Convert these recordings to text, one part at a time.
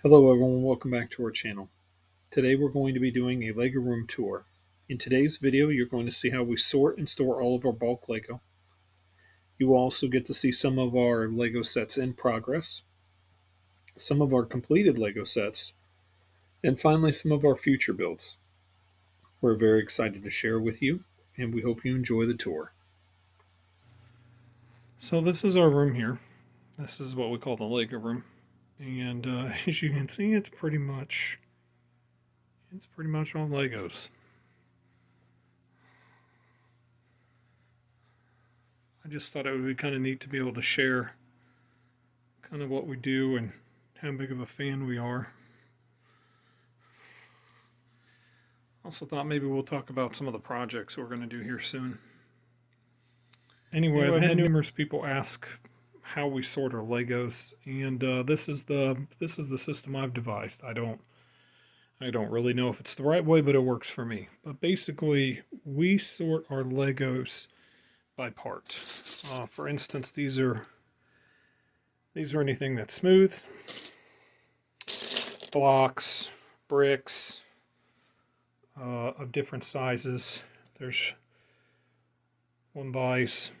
Hello everyone, welcome back to our channel. Today we're going to be doing a LEGO room tour. In today's video you're going to see how we sort and store all of our bulk LEGO. You will also get to see some of our LEGO sets in progress, some of our completed LEGO sets, and finally some of our future builds. We're very excited to share with you and we hope you enjoy the tour. So this is our room here. This is what we call the LEGO room. And as you can see it's pretty much all Legos. I just thought it would be kind of neat to be able to share kind of what we do and how big of a fan we are. Also thought maybe we'll talk about some of the projects we're going to do here soon. Anyway, I've had numerous people ask how we sort our Legos, and this is the system I've devised. I don't really know if it's the right way, but it works for me. But basically, we sort our Legos by part. For instance, these are anything that's smooth, blocks, bricks of different sizes. There's 1x3s,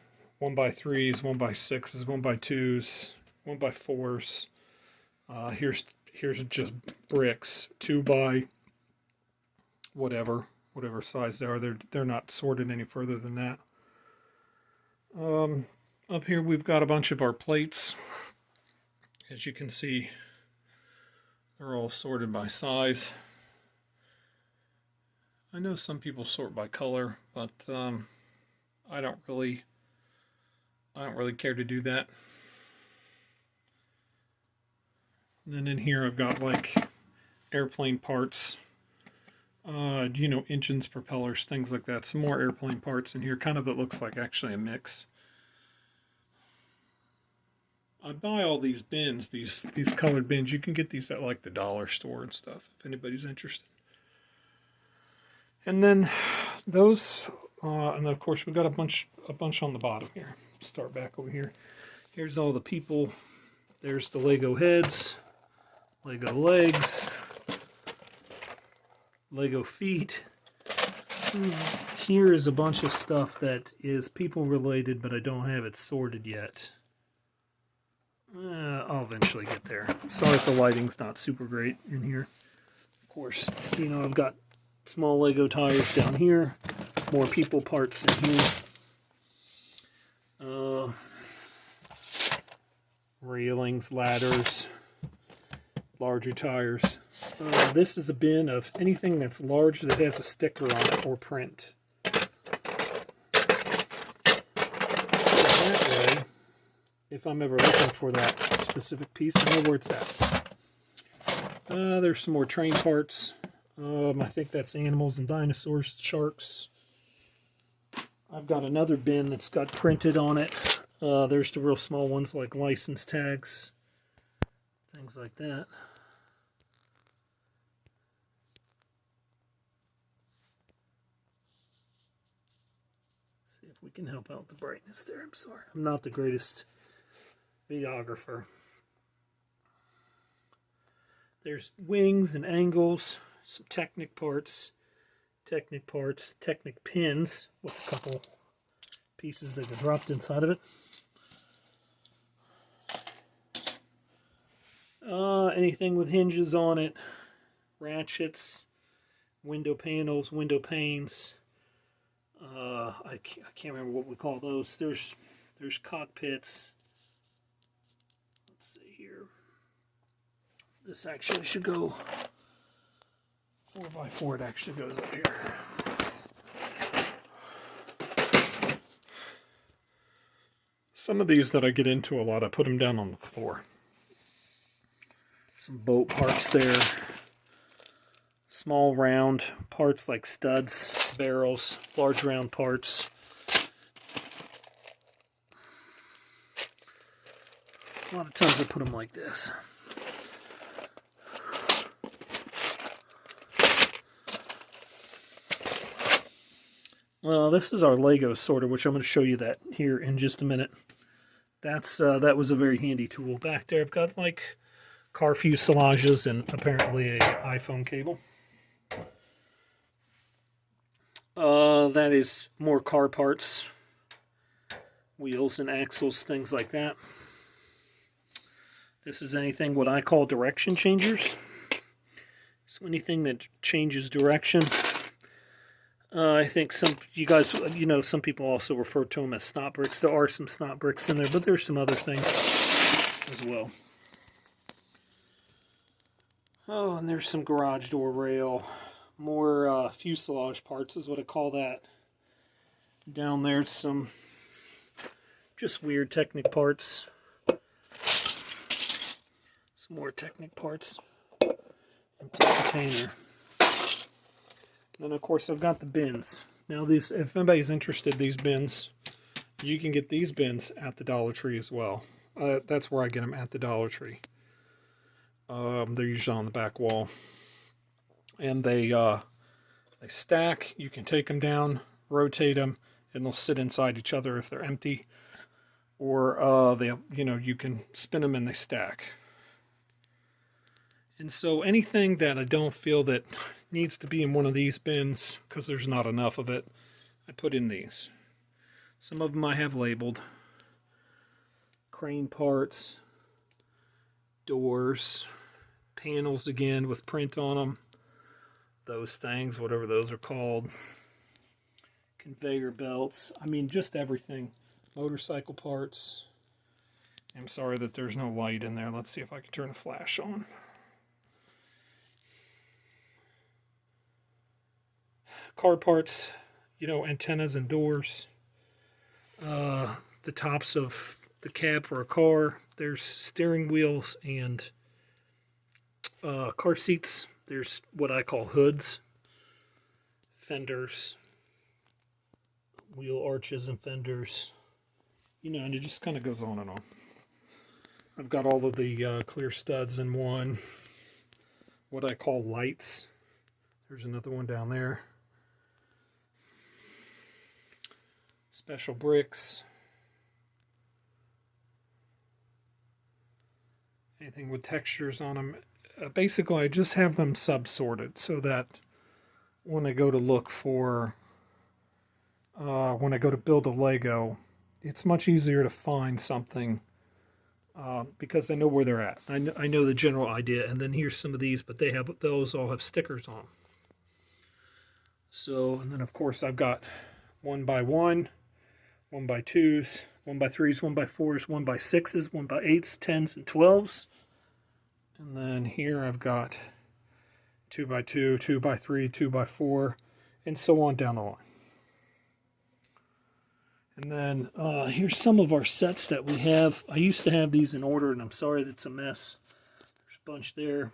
1x6s, 1x2s, 1x4s. Here's just bricks, 2x whatever size they are. They're not sorted any further than that. Up here we've got a bunch of our plates. As you can see, they're all sorted by size. I know some people sort by color, but I don't really care to do that. And then in here I've got like airplane parts, engines, propellers, things like that. Some more airplane parts in here, kind of it looks like actually a mix. I buy all these bins, these colored bins. You can get these at like the dollar store and stuff if anybody's interested. And then those, and of course we've got a bunch on the bottom here. Start back over here. Here's all the people. There's the Lego heads, Lego legs, Lego feet. Here is a bunch of stuff that is people related, but I don't have it sorted yet. I'll eventually get there. Sorry if the lighting's not super great in here. Of course, I've got small Lego tires down here, more people parts in here. Railings, ladders, larger tires. This is a bin of anything that's large that has a sticker on it or print. So that way, if I'm ever looking for that specific piece, I know where it's at. There's some more train parts. I think that's animals and dinosaurs, sharks. I've got another bin that's got printed on it. There's the real small ones like license tags, things like that. See if we can help out the brightness there. I'm sorry, I'm not the greatest videographer. There's wings and angles, some Technic parts, Technic pins with a couple pieces that are dropped inside of it. Anything with hinges on it, ratchets, window panels, window panes. I can't remember what we call those. There's cockpits. Let's see here. This actually should go 4x4. It actually goes up here. Some of these that I get into a lot, I put them down on the floor. Some boat parts there. Small round parts like studs, barrels, large round parts. A lot of times I put them like this. Well, this is our Lego sorter, which I'm going to show you that here in just a minute. That was a very handy tool. Back there I've got like car fuselages, and apparently a iPhone cable. That is more car parts, wheels and axles, things like that. This is anything what I call direction changers. So anything that changes direction. I think some you guys, some people also refer to them as snot bricks. There are some snot bricks in there, but there's some other things as well. Oh, and there's some garage door rail. More fuselage parts is what I call that. Down there's some just weird Technic parts. Some more Technic parts. Empty container. Then of course I've got the bins. Now these, if anybody's interested, these bins, you can get these bins at the Dollar Tree as well. That's where I get them, at the Dollar Tree. They're usually on the back wall, and they stack. You can take them down, rotate them, and they'll sit inside each other if they're empty, or you can spin them and they stack. And so anything that I don't feel that needs to be in one of these bins, because there's not enough of it, I put in these. Some of them I have labeled. Crane parts, doors, panels again with print on them, those things, whatever those are called, conveyor belts, I mean just everything, motorcycle parts. I'm sorry that there's no light in there. Let's see if I can turn a flash on. Car parts, antennas and doors, the tops of the cab for a car. There's steering wheels and car seats. There's what I call hoods, fenders, wheel arches and fenders, and it just kind of goes on and on. I've got all of the clear studs in one, what I call lights. There's another one down there. Special bricks. Anything with textures on them. Basically, I just have them sub-sorted so that when I go to look for, when I go to build a Lego, it's much easier to find something because I know where they're at. I know the general idea, and then here's some of these, but those all have stickers on. So, and then of course I've got 1x1, 1x2s, 1x3s, 1x4s, 1x6s, 1x8s, 10s, and 12s. And then here I've got 2x2, 2x3, 2x4, and so on down the line. And then here's some of our sets that we have. I used to have these in order, and I'm sorry that's a mess. There's a bunch there.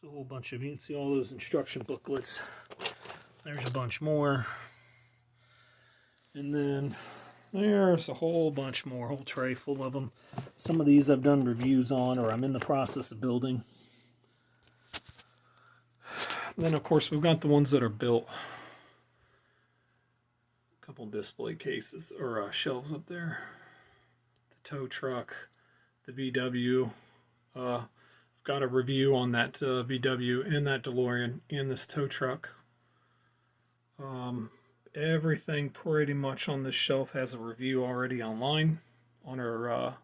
There's a whole bunch of, you can see all those instruction booklets. There's a bunch more. And then there's a whole bunch more, a whole tray full of them. Some of these I've done reviews on, or I'm in the process of building. Then, of course, we've got the ones that are built. A couple display cases, or shelves up there. The tow truck, the VW. I've got a review on that VW and that DeLorean and this tow truck. Everything pretty much on this shelf has a review already online on our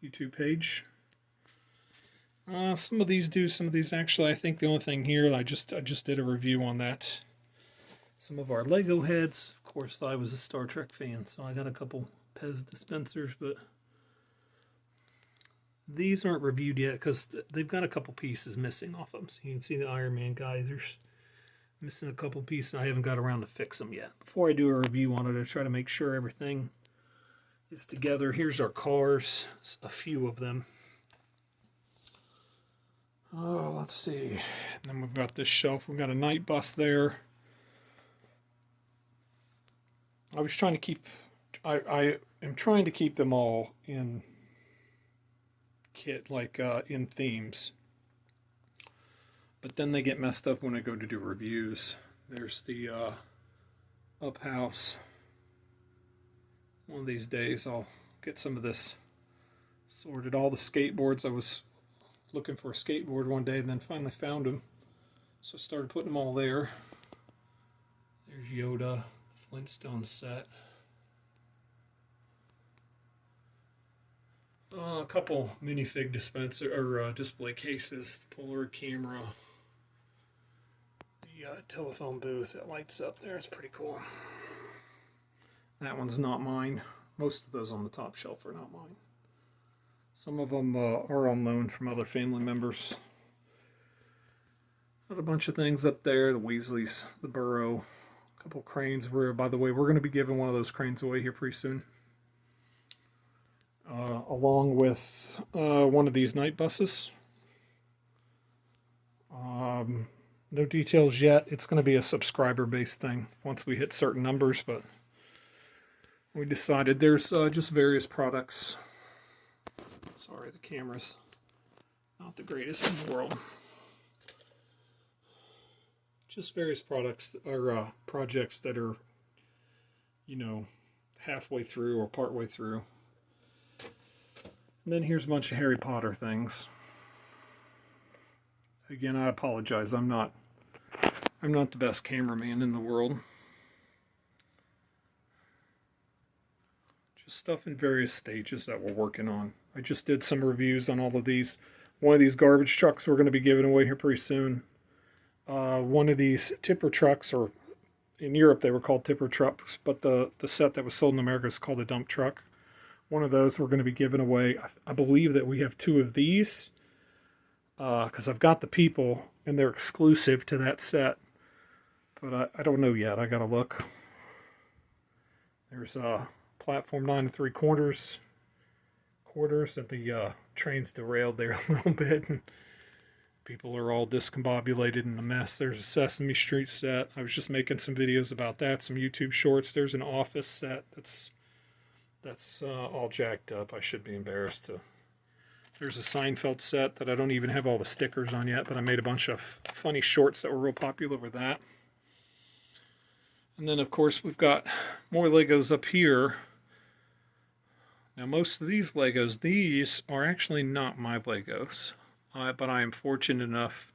YouTube page. Some of these do, some of these actually. I think the only thing here, I just did a review on that. Some of our Lego heads. Of course, I was a Star Trek fan, so I got a couple Pez dispensers, but these aren't reviewed yet because they've got a couple pieces missing off them. So you can see the Iron Man guy. There's missing a couple pieces. I haven't got around to fix them yet. Before I do a review on it, I try to make sure everything is together. Here's our cars, a few of them. Oh, let's see. And then we've got this shelf. We've got a night bus there. I was trying to keep, I am trying to keep them all in kit, like in themes. But then they get messed up when I go to do reviews. There's the up house. One of these days I'll get some of this sorted. All the skateboards, I was looking for a skateboard one day and then finally found them. So I started putting them all there. There's Yoda, the Flintstone set. A couple minifig dispenser or display cases, the Polaroid camera, the telephone booth that lights up there. It's pretty cool. That one's not mine. Most of those on the top shelf are not mine. Some of them are on loan from other family members. Got a bunch of things up there, the Weasleys, the Burrow, a couple cranes. By the way, we're going to be giving one of those cranes away here pretty soon. Along with one of these night buses. No details yet. It's going to be a subscriber-based thing once we hit certain numbers, but we decided there's just various products. Sorry, the camera's not the greatest in the world. Just various products or projects that are, you know, halfway through or partway through. And then here's a bunch of Harry Potter things. Again, I apologize. I'm not the best cameraman in the world. Just stuff in various stages that we're working on. I just did some reviews on all of these. One of these garbage trucks we're going to be giving away here pretty soon. One of these tipper trucks, or in Europe they were called tipper trucks, but the set that was sold in America is called a dump truck. One of those we're going to be giving away. I believe that we have 2 of these because I've got the people and they're exclusive to that set. But I don't know yet. I got to look. There's platform 9 3/4 quarters that the train's derailed there a little bit. And people are all discombobulated in a mess. There's a Sesame Street set. I was just making some videos about that, some YouTube shorts. There's an Office set that's all jacked up. I should be embarrassed to. There's a Seinfeld set that I don't even have all the stickers on yet, but I made a bunch of funny shorts that were real popular with that. And then, of course, we've got more Legos up here. Now, most of these Legos, these are actually not my Legos, but I am fortunate enough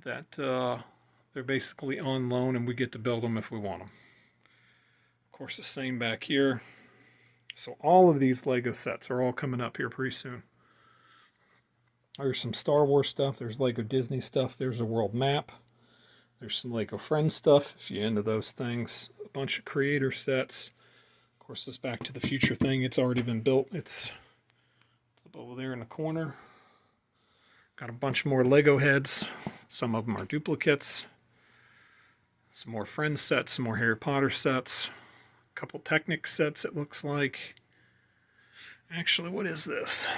that they're basically on loan and we get to build them if we want them. Of course, the same back here. So all of these Lego sets are all coming up here pretty soon. There's some Star Wars stuff. There's Lego Disney stuff. There's a world map. There's some Lego Friends stuff, if you're into those things. A bunch of creator sets. Of course, this Back to the Future thing, it's already been built. It's up over there in the corner. Got a bunch more Lego heads. Some of them are duplicates. Some more Friends sets, some more Harry Potter sets. A couple Technic sets, it looks like. Actually, what is this?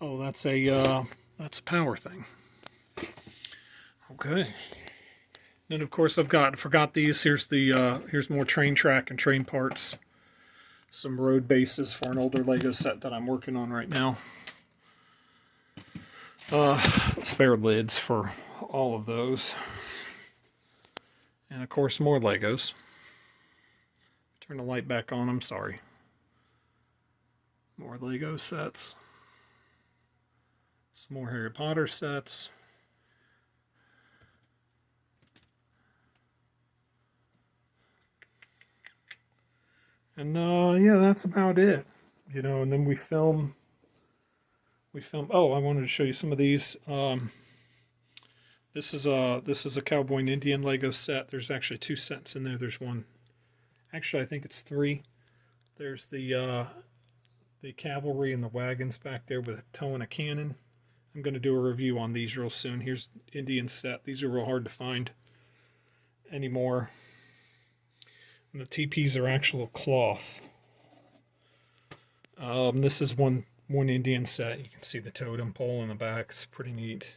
Oh, that's a power thing. Okay. Then of course forgot these. Here's more train track and train parts. Some road bases for an older Lego set that I'm working on right now. Spare lids for all of those. And of course more Legos. Turn the light back on, I'm sorry. More Lego sets. Some more Harry Potter sets. And yeah, that's about it. You know, and then we film. Oh, I wanted to show you some of these. This is a Cowboy and Indian Lego set. There's actually 2 sets in there. There's one. Actually, I think it's 3. There's the cavalry and the wagons back there with a tow and a cannon. I'm going to do a review on these real soon. Here's Indian set. These are real hard to find anymore. And the TPs are actual cloth. This is one Indian set. You can see the totem pole in the back. It's pretty neat.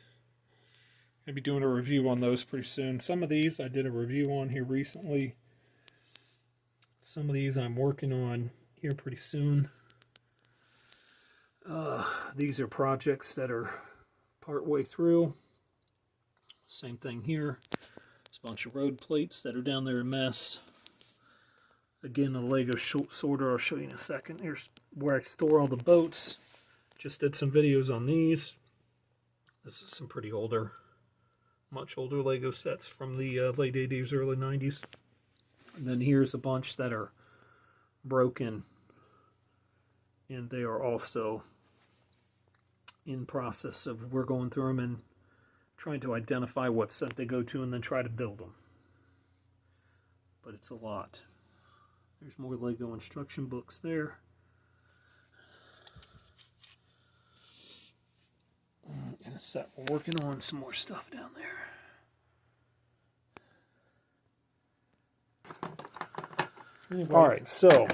I'll be doing a review on those pretty soon. Some of these I did a review on here recently. Some of these I'm working on here pretty soon. These are projects that are partway through. Same thing here. There's a bunch of road plates that are down there a mess. Again, a Lego sorter I'll show you in a second. Here's where I store all the boats. Just did some videos on these. This is some pretty older, much older Lego sets from the late 80s, early 90s. And then here's a bunch that are broken, and they are also in process of, we're going through them and trying to identify what set they go to and then try to build them. But it's a lot. There's more Lego instruction books there. And a set we're working on, some more stuff down there. Anyway. Alright, so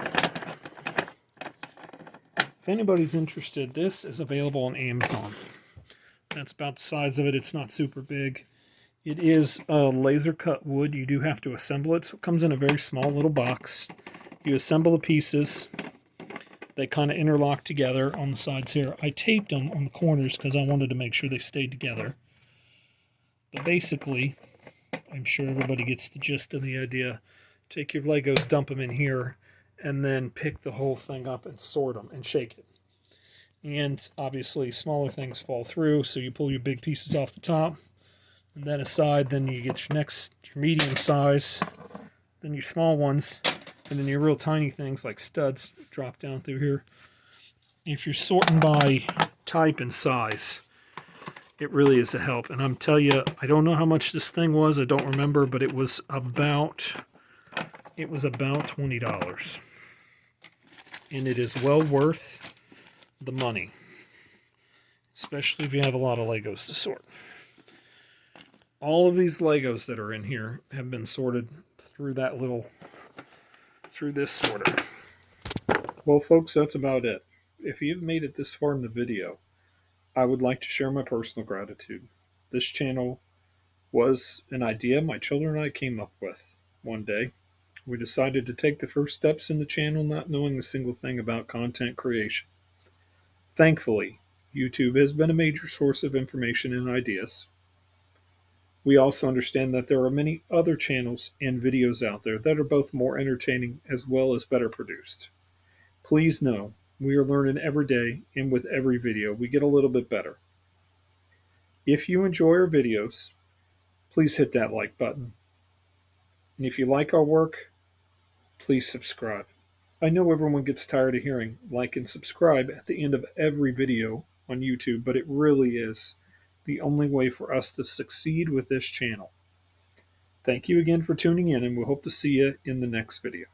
if anybody's interested, this is available on Amazon. That's about the size of it. It's not super big. It is a laser cut wood. You do have to assemble it. So it comes in a very small little box. You assemble the pieces. They kind of interlock together on the sides here. I taped them on the corners because I wanted to make sure they stayed together. But basically, I'm sure everybody gets the gist of the idea. Take your Legos, dump them in here, and then pick the whole thing up and sort them and shake it. And obviously smaller things fall through, so you pull your big pieces off the top, and then aside, then you get your medium size, then your small ones, and then your real tiny things like studs drop down through here. If you're sorting by type and size, it really is a help. And I'm telling you, I don't know how much this thing was, I don't remember, but it was about $20. And it is well worth the money, especially if you have a lot of Legos to sort. All of these Legos that are in here have been sorted through this sorter. Well, folks, that's about it. If you've made it this far in the video, I would like to share my personal gratitude. This channel was an idea my children and I came up with one day. We decided to take the first steps in the channel not knowing a single thing about content creation. Thankfully, YouTube has been a major source of information and ideas. We also understand that there are many other channels and videos out there that are both more entertaining as well as better produced. Please know, we are learning every day, and with every video, we get a little bit better. If you enjoy our videos, please hit that like button. And if you like our work, please subscribe. I know everyone gets tired of hearing like and subscribe at the end of every video on YouTube, but it really is the only way for us to succeed with this channel. Thank you again for tuning in, and we hope to see you in the next video.